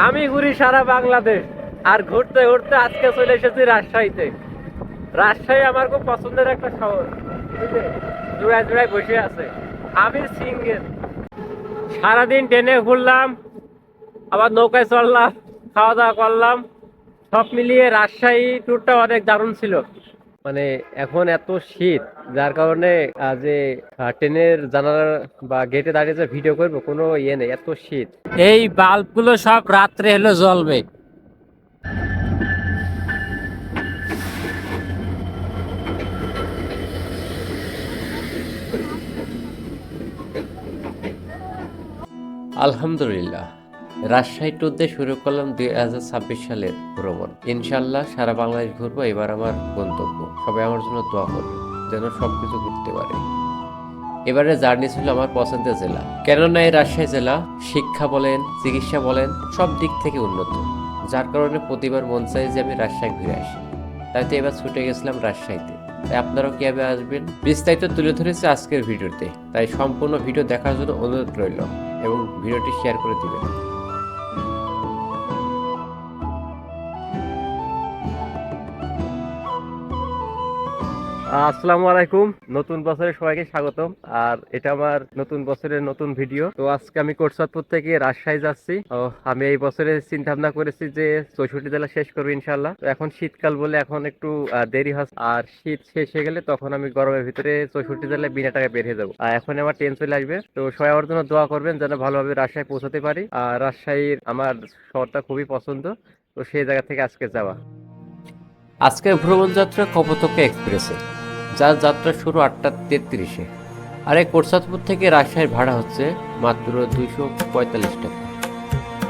আমি ঘুরি সারা বাংলাদেশ, আর ঘুরতে ঘুরতে আজকে চলে এসেছি রাজশাহীতে। রাজশাহী আমার খুব পছন্দের একটা শহর, জোড়ায় জোড়ায় বসে আছে। আমি সিঙ্গেল, সারাদিন ট্রেনে ঘুরলাম, আবার নৌকায় চললাম, খাওয়া দাওয়া করলাম, সব মিলিয়ে রাজশাহী ট্যুরটা অনেক দারুণ ছিল। মানে এখন এত শীত, যার কারণে যে ট্রেনের জানালার বা গেটে দাঁড়িয়ে যে ভিডিও করবো কোনো ইয়ে নেই, এত শীত। এই বাল্ব গুলো সব রাত্রে হলো জ্বলবে। আলহামদুলিল্লাহ, রাজশাহী ট্যুর দিয়ে শুরু করলাম 2026 সালের ভ্রমণ। ইনশাল্লাহ সারা বাংলাদেশ ঘুরবো, এবার আমার গন্তব্য। সবাই আমার জন্য দোয়া করবে যেন সবকিছু ঘুরতে পারে। এবারে জার্নি ছিল আমার পছন্দের জেলা, কেননা এই রাজশাহী জেলা শিক্ষা বলেন, চিকিৎসা বলেন, সব দিক থেকে উন্নত। যার কারণে প্রতিবার মন চাই যে আমি রাজশাহী ঘুরে আসি। তাই তো এবার ছুটে গেছিলাম রাজশাহীতে। তাই আপনারাও কিভাবে আসবেন বিস্তারিত তুলে ধরেছে আজকের ভিডিওতে। তাই সম্পূর্ণ ভিডিও দেখার জন্য অনুরোধ রইল এবং ভিডিওটি শেয়ার করে দিবেন। আসসালামু আলাইকুম, নতুন বছরে সবাইকে স্বাগতম। আর এটা আমার নতুন বছরের নতুন ভিডিও। তো আজকে আমি কোটচাঁদপুর থেকে রাজশাহী যাচ্ছি। আমি এই বছরে চিন্তা ভাবনা করেছি যে 64 জেলা শেষ করবো ইনশাল্লাহ। তো এখন শীতকাল বলে এখন একটু দেরি হচ্ছে, আর শীত শেষ হয়ে গেলে তখন আমি গরমের ভিতরে 64 জেলায় বিনা টাকায় বের হয়ে যাবো। এখন আমার ট্রেন চলে আসবে। তো সবাই আমার জন্য দোয়া করবেন যেন ভালোভাবে রাজশাহী পৌঁছাতে পারি। আর রাজশাহীর আমার শহরটা খুবই পছন্দ, তো সেই জায়গা থেকে আজকে যাওয়া। আজকের ভ্রমণ যাত্রা কপোতাক্ষ এক্সপ্রেসে, যার যাত্রা শুরু 8:33-এ। আর এই কোটচাঁদপুর থেকে রাজশাহীর ভাড়া হচ্ছে মাত্র 245 টাকা।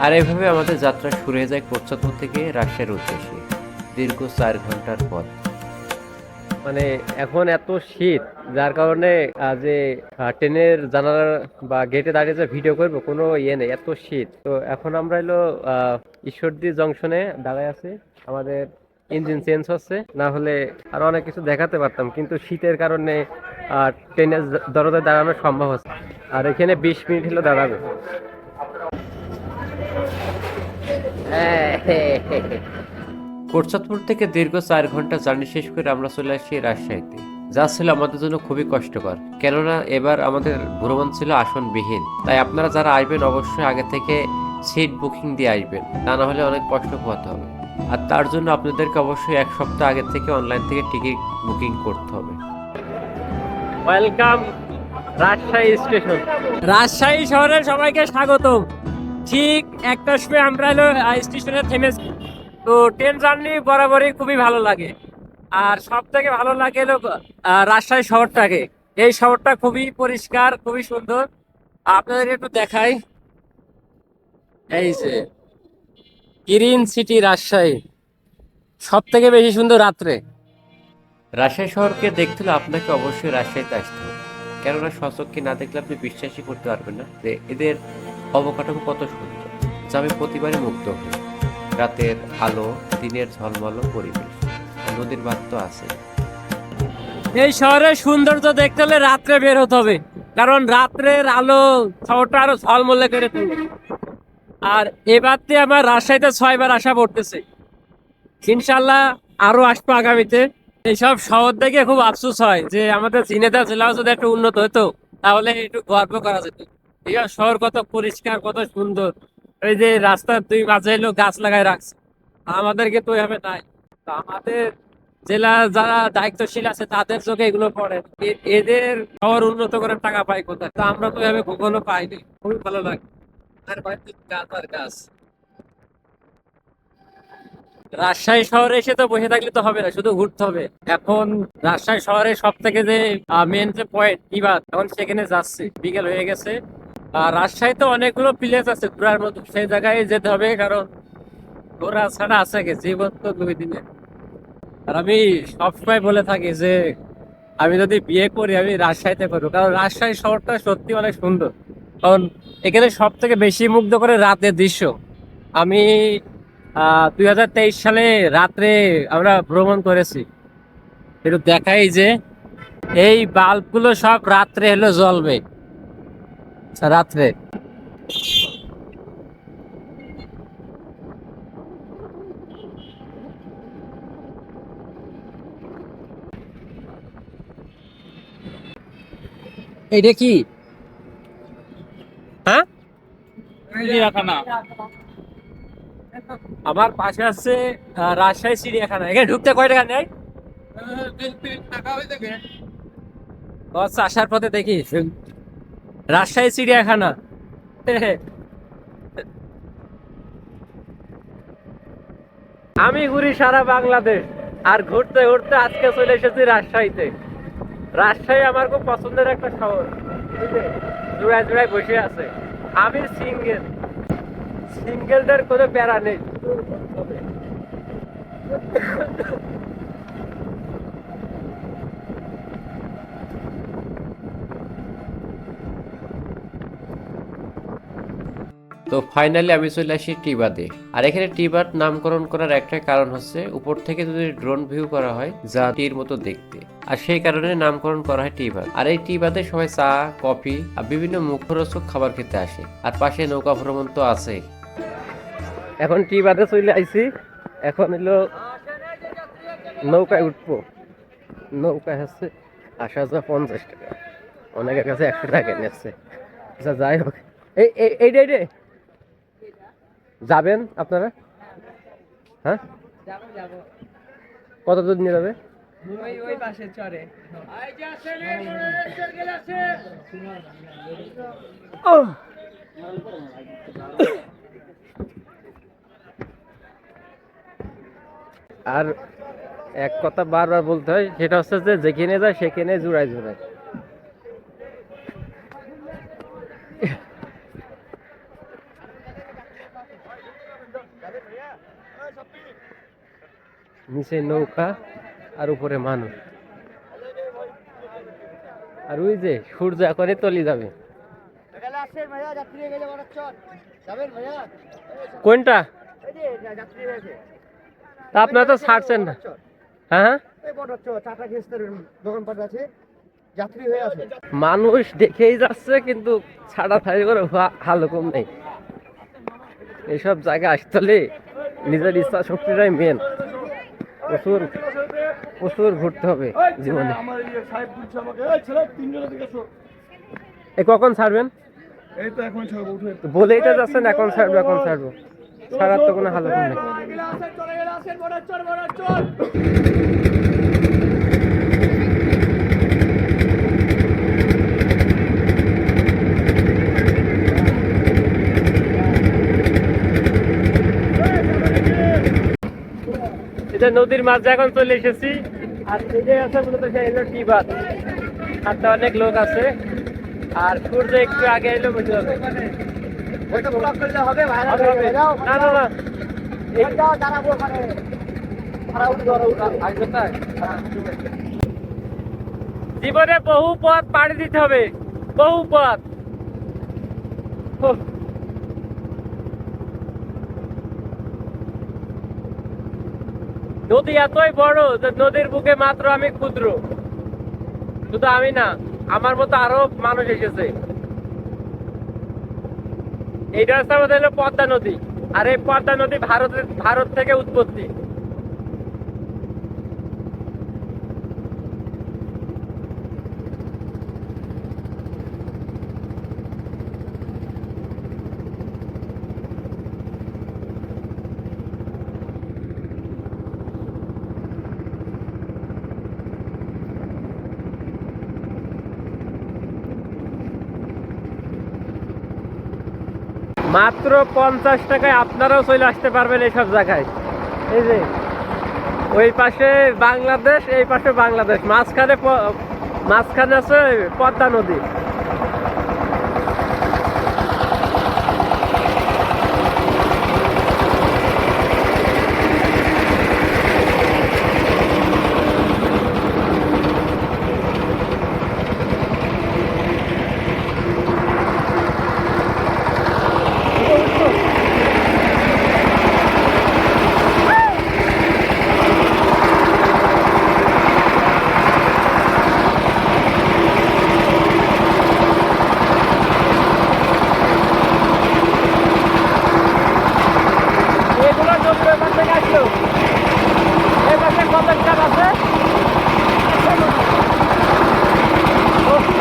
আর এভাবে আমাদের যাত্রা শুরু হয়ে যায় কোটচাঁদপুর থেকে রাজশাহীর উদ্দেশ্যে, দীর্ঘ 4 ঘন্টার পথ। মানে এখন এত শীত, যার কারণে যে ট্রেনের জানালার বা গেটে দাঁড়িয়ে যে ভিডিও করবো কোনো ইয়ে নেই, এত শীত। তো এখন আমরা এলো ঈশ্বরদী জংশনে দাঁড়ায় আছি। আমাদের ইঞ্জিন চেঞ্জ হচ্ছে, না হলে আরো অনেক কিছু দেখাতে পারতাম, কিন্তু শীতের কারণে ট্রেনের দরজায় দাঁড়ানো সম্ভব হচ্ছে। আর এখানে 20 মিনিট হলো দাঁড়াবে। কোটচাঁদপুর থেকে দীর্ঘ 4 ঘন্টা জার্নি শেষ করে আমরা চলে আসি রাজশাহীতে, যা ছিল আমাদের জন্য খুবই কষ্টকর। কেননা এবার আমাদের ভ্রমণ ছিল আসনবিহীন। তাই আপনারা যারা আসবেন অবশ্যই আগে থেকে সিট বুকিং দিয়ে আসবেন, তা না হলে অনেক কষ্ট পোহাতে হবে। আর তার জন্য আপনাদেরকে অবশ্যই 1 সপ্তাহ আগে থেকে অনলাইন থেকে টিকিট বুকিং করতে হবে। Welcome Rajshahi station. রাজশাহী শহরের সবাইকে স্বাগতম। ঠিক 1টার সময় আমরা স্টেশনে থেমেছি। তো ট্রেন জার্নি বরাবরই খুবই ভালো লাগে। আর সব থেকে ভালো লাগে রাজশাহী শহরটাকে। এই শহরটা খুবই পরিষ্কার, খুবই সুন্দর। আপনাদের একটু দেখাই, এই যে গ্রিন সিটি রাজশাহী, সব থেকে বেশি সুন্দর রাত্রে। রাজশাহী শহরকে দেখতে হলে আপনাকে অবশ্যই রাজশাহীতে আসতে হবে, কেননা স্বচক্ষে না দেখলে আপনি বিশ্বাসই করতে পারবেন না যে এদের অবকাঠামো কত সুন্দর, যা আমি প্রতিবারই মুগ্ধ হই। রাতের আলো, দিনের ঝলমলো পরিবেশ, নদীর বাঁধ তো আছে। এই শহরের সৌন্দর্য দেখতে হলে রাত্রে বের হতে হবে, কারণ রাত্রের আলো শহরটা আরো ঝলমলে করে তোলে। আর এবারতে আমার রাজশাহীতে 6বার আসা পড়তেছে, ইনশাল্লাহ আরো আসবো আগামীতে। এইসব শহর দেখে খুব আফসোস হয় যে আমাদের ঝিনাইদহ জেলাও যদি একটু উন্নত হতো তাহলে একটু গর্ব করা যেত। এই শহর কত পরিষ্কার, কত সুন্দর। এই যে রাস্তার 2 মাঝে এলো গাছ লাগায় রাখছে, আমাদেরকে তো এভাবে নাই। তো আমাদের জেলা যারা দায়িত্বশীল আছে তাদের চোখে এগুলো পড়ে। এদের শহর উন্নত করার টাকা পায় কোথায়? তো আমরা তো এভাবে কখনো পাইনি। খুবই ভালো লাগে। আর বাড়িতে গাছ আর গাছ। রাজশাহী শহরে এসে তো বসে থাকলে তো হবে না, শুধু ঘুরতে হবে। এখন রাজশাহী শহরে সব থেকে যে মেন যে পয়েন্ট ইবাদ, এখন সেখানে যাচ্ছি, বিকেল হয়ে গেছে। আর রাজশাহীতে অনেকগুলো প্লেস আছে ঘোরার মতো, সেই জায়গায় যেতে হবে, কারণ ঘোরা ছাড়া আছে কি, জীবন তো 2 দিনে। আর আমি সবসময় বলে থাকি যে আমি যদি বিয়ে করি আমি রাজশাহীতে করবো, কারণ রাজশাহী শহরটা সত্যি অনেক সুন্দর। কারণ এখানে সব থেকে বেশি মুগ্ধ করে রাতের দৃশ্য। আমি 2023 সালে রাত্রে আমরা ভ্রমণ করেছি। একটু দেখাই যে এই বাল্বগুলো সব রাত্রে হলো জ্বলবে। আচ্ছা, রাত্রে এইটা কি? হ্যাঁ, চিড়িয়াখানা। আমার পাশে আছে রাজশাহী চিড়িয়াখানা। এখানে ঢুকতে কয় টাকা নেয়? আচ্ছা, আসার পথে দেখি রাজশাহী চিড়িয়াখানা। আমি ঘুরি সারা বাংলাদেশ, আর ঘুরতে ঘুরতে আজকে চলে এসেছি রাজশাহীতে। রাজশাহী আমার খুব পছন্দের একটা শহর, জোড়ায় জোড়ায় বসে আছে। আমি সিঙ্গেলদের কোনো প্যারা নেই। তো ফাইনালি আমি চলে আসি টিবাতে। আর এখানে টিবাত নামকরণ করার একটা কারণ হচ্ছে উপর থেকে যদি ড্রোন ভিউ করা হয় যা টির মতো দেখতে, আর সেই কারণে নামকরণ করা হয় টিবাত। আর এই টিবাতে সবাই চা, কফি আর বিভিন্ন মুখরোচক খাবার খেতে আসে, আর পাশে নৌকা ভ্রমণ তো আছে। এখন টিবাতে চলে আইছি, এখন হলো নৌকায় উঠবো। নৌকায় হচ্ছে আসা যাওয়া 50 টাকা, অনেকের কাছে 100 টাকা নিচ্ছে। আচ্ছা যাই হোক, এই যাবেন আপনারা? হ্যাঁ, কত দূর নিয়ে যাবে? ওই পাশে চরে। আর এক কথা বারবার বলতে হয়, সেটা হচ্ছে যে যেখানে যায় সেখানে জোড়ায় জোড়ায়। নিচে নৌকা আর উপরে মানুষ, আর ওই যে সূর্য এখনই তলি যাবে। কোনটা? তা আপনারা তো ছাড়ছেন না। হ্যাঁ, মানুষ দেখেই যাচ্ছে কিন্তু ছাড়া ছাড়ি করে ভালো কম নেই। এইসব জায়গায় আসতে হলে নিজের ইচ্ছা শক্তিটাই মেন। প্রচুর প্রচুর ঘুরতে হবে জীবনে। কখন ছাড়বেন? বলেই তো যাচ্ছেন এখন ছাড়বো এখন ছাড়বো, ছাড়ার তো কোনো হালত নেই। এটা নদীর মাঝে এখন চলে এসেছি, আর এই যে আছে মূলত টিবাত। হাতে অনেক লোক আছে, আর সূর্য একটু আগে এলো বুঝতে হবে। না না না, জীবনে বহু পথ পাড়ি দিতে হবে, বহু পথ। নদী এতই বড় যে নদীর বুকে মাত্র আমি ক্ষুদ্র। শুধু আমি না, আমার মতো আরো মানুষ এসেছে। এইটা হচ্ছে আমাদের হলো পদ্মা নদী, আর এই পদ্মা নদী ভারত থেকে উৎপত্তি। মাত্র 50 টাকায় আপনারাও চলে আসতে পারবেন এইসব জায়গায়। এই যে ওই পাশে বাংলাদেশ, এই পাশে বাংলাদেশ, মাঝখানে আছে পদ্মা নদী।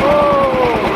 Oh,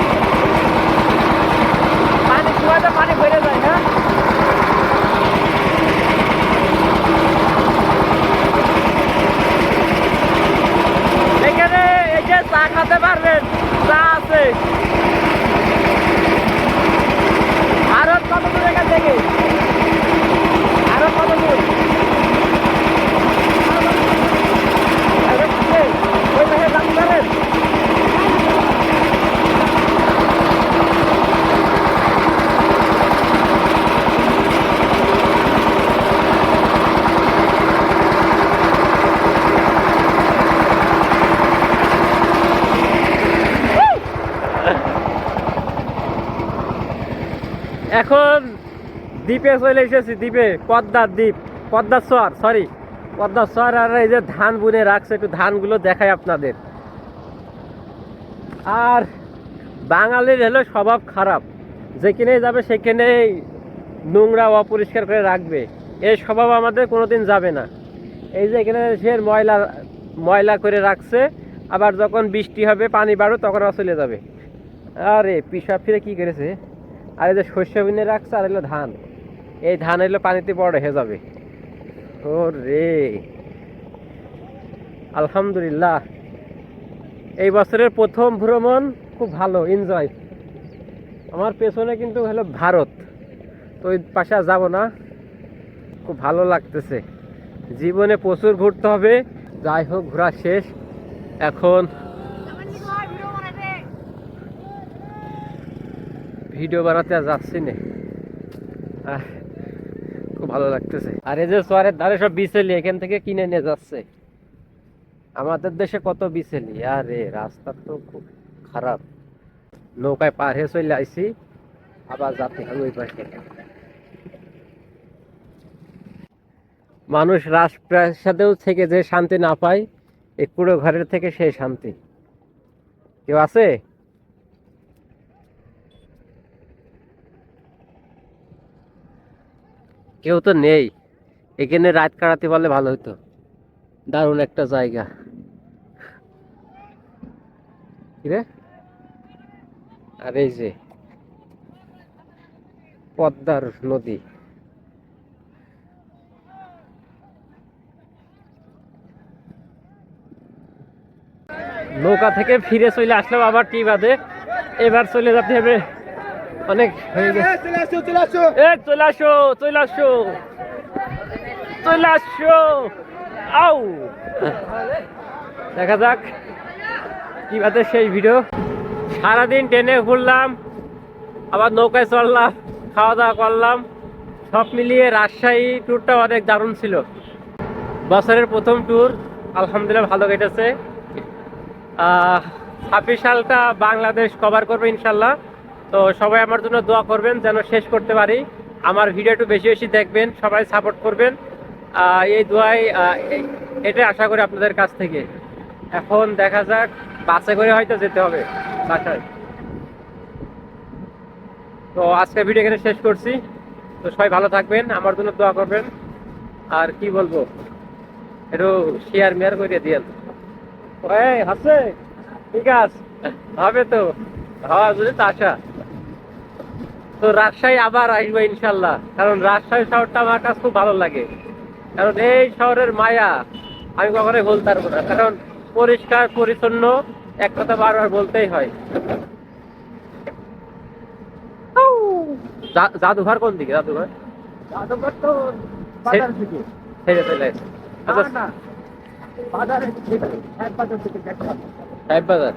এখন দ্বীপে চলে এসেছি, দ্বীপে পদ্মার দ্বীপ, পদ্মার চর, সরি পদ্মার চর। আর এই যে ধান বুনে রাখছে, একটু ধানগুলো দেখাই আপনাদের। আর বাঙালির হলো স্বভাব খারাপ, যেখানে যাবে সেখানেই নোংরা অপরিষ্কার করে রাখবে, এই স্বভাব আমাদের কোনোদিন যাবে না। এই যে এখানে সে ময়লা ময়লা করে রাখছে, আবার যখন বৃষ্টি হবে পানি বাড়ো তখন আর চলে যাবে। আরে পিসাব ফিরে কি করেছে। আর এই যে শস্য বিনে রাখছে, আর এলো ধান, এই ধান এলো পানিতে বড় হয়ে যাবে। ও রে, আলহামদুলিল্লাহ এই বছরের প্রথম ভ্রমণ খুব ভালো, এনজয়। আমার পেছনে কিন্তু হলো ভারত, তো ওই পাশে আর যাবো না, খুব ভালো লাগতেছে। জীবনে প্রচুর ঘুরতে হবে। যাই হোক, ঘোরা শেষ, এখন ভিডিও বানাতে আর যাচ্ছি না। খুব ভালো লাগতেছে। আর এই যে চরের ধারে সব বিচেলি এখান থেকে কিনে নিয়ে যাচ্ছে। আমাদের দেশে কত বিচেলি, আরে রাস্তা তো খুব খারাপ। নৌকায় পার হয়ে চলে আইছি, আবার যাতে হবে ওই পাশে। মানুষ রাজপ্রাসাদেও থেকে যে শান্তি না পায়, এই কুড়ো ঘরের থেকে সেই শান্তি। কেউ আছে? কেউ তো নেই। এখানে রাত কাটাতে পারলে ভালো হতো, দারুণ একটা জায়গা। কিরে, আর এই যে পদ্মার নদী, নৌকা থেকে ফিরে চলে আসলাম আবার টি বাদে। এবার চলে যেতে হবে, অনেক হয়ে গেছে। চলে আসো চলে আসো চলে আসো, আউ দেখা যাক কি বাদে সেই ভিডিও। সারাদিন ট্রেনে ঘুরলাম, আবার নৌকায় চললাম, খাওয়া দাওয়া করলাম, সব মিলিয়ে রাজশাহী ট্যুরটা অনেক দারুণ ছিল। বছরের প্রথম ট্যুর, আলহামদুলিল্লাহ ভালো কেটেছে। 26 সালটা বাংলাদেশ কভার করবে ইনশাল্লাহ। তো সবাই আমার জন্য দোয়া করবেন যেন শেষ করতে পারি। আমার ভিডিও একটু বেশি বেশি দেখবেন, সবাই সাপোর্ট করবেন, এই দোয়াই এটাই আশা করি আপনাদের কাছ থেকে। এখন দেখা যাক, বাসে করে হয়তো যেতে হবে বাসায়। তো আজকে ভিডিও এখানে শেষ করছি। তো সবাই ভালো থাকবেন, আমার জন্য দোয়া করবেন। আর কি বলবো, একটু শেয়ার মেয়ার করে দিয়েন। আছে ঠিক আছে, হবে তো, হওয়া যদি তো আশা। তো রাজশাহী আবার আসবো ইনশাল্লাহ, কারণ রাজশাহী শহরটা আমার কাছে খুব ভালো লাগে। কারণ এই শহরের মায়া আমি কখনোই বলতে পারবো না, কারণ পরিষ্কার পরিচ্ছন্ন, এক কথা বারবার বলতেই হয়। জাদুঘর কোন দিকে? জাদুঘর তো ছেড়ে চলে আসছে। আচ্ছা, সাহেব বাজার।